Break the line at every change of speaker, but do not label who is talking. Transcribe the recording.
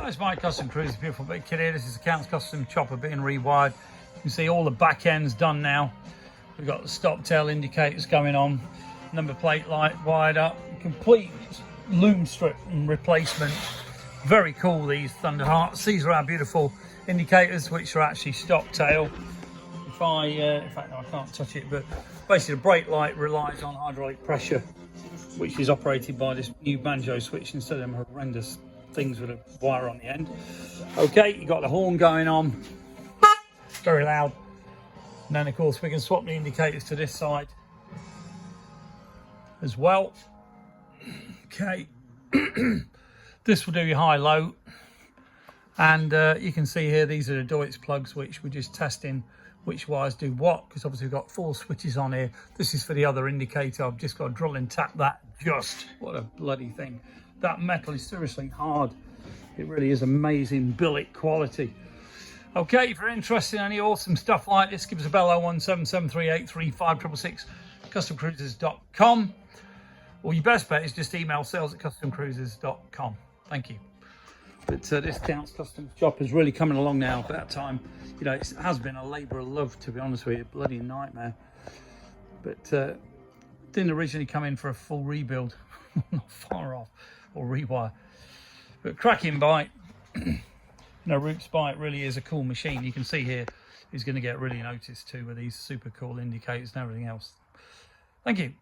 Hi, it's my Custom Cruiser, beautiful big kid here. This is the Count's Custom chopper being rewired. You can see all the back ends done now. We've got the stop tail indicators going on, number plate light wired up, complete loom strip and replacement. Very cool, these Thunder Hearts. These are our beautiful indicators, which are actually stop tail. If I, in fact, no, I can't touch it, but basically the brake light relies on hydraulic pressure, which is operated by this new banjo switch instead of them horrendous things with a wire on the end. Okay, you got the horn going on, very loud. And then of course we can swap the indicators to this side as well. Okay, this will do your high low, and you can see here these are the Davidson plugs, which we're just testing which wires do what, because obviously we've got 4 switches on here. This is for the other indicator. I've just got to drill and tap that. Just what a bloody thing. That metal is seriously hard. It really is amazing billet quality. Okay, if you're interested in any awesome stuff like this, give us a bell. 01773835666, customcruisers.com, or your best bet is just email sales@customcruisers.com. Thank you. But this Count's Custom shop is really coming along now. At that time, you know, it has been a labour of love, to be honest with you, bloody nightmare. But didn't originally come in for a full rebuild, not far off, or rewire. But cracking bike. No, Roots bike really is a cool machine. You can see here he's going to get really noticed too with these super cool indicators and everything else. Thank you.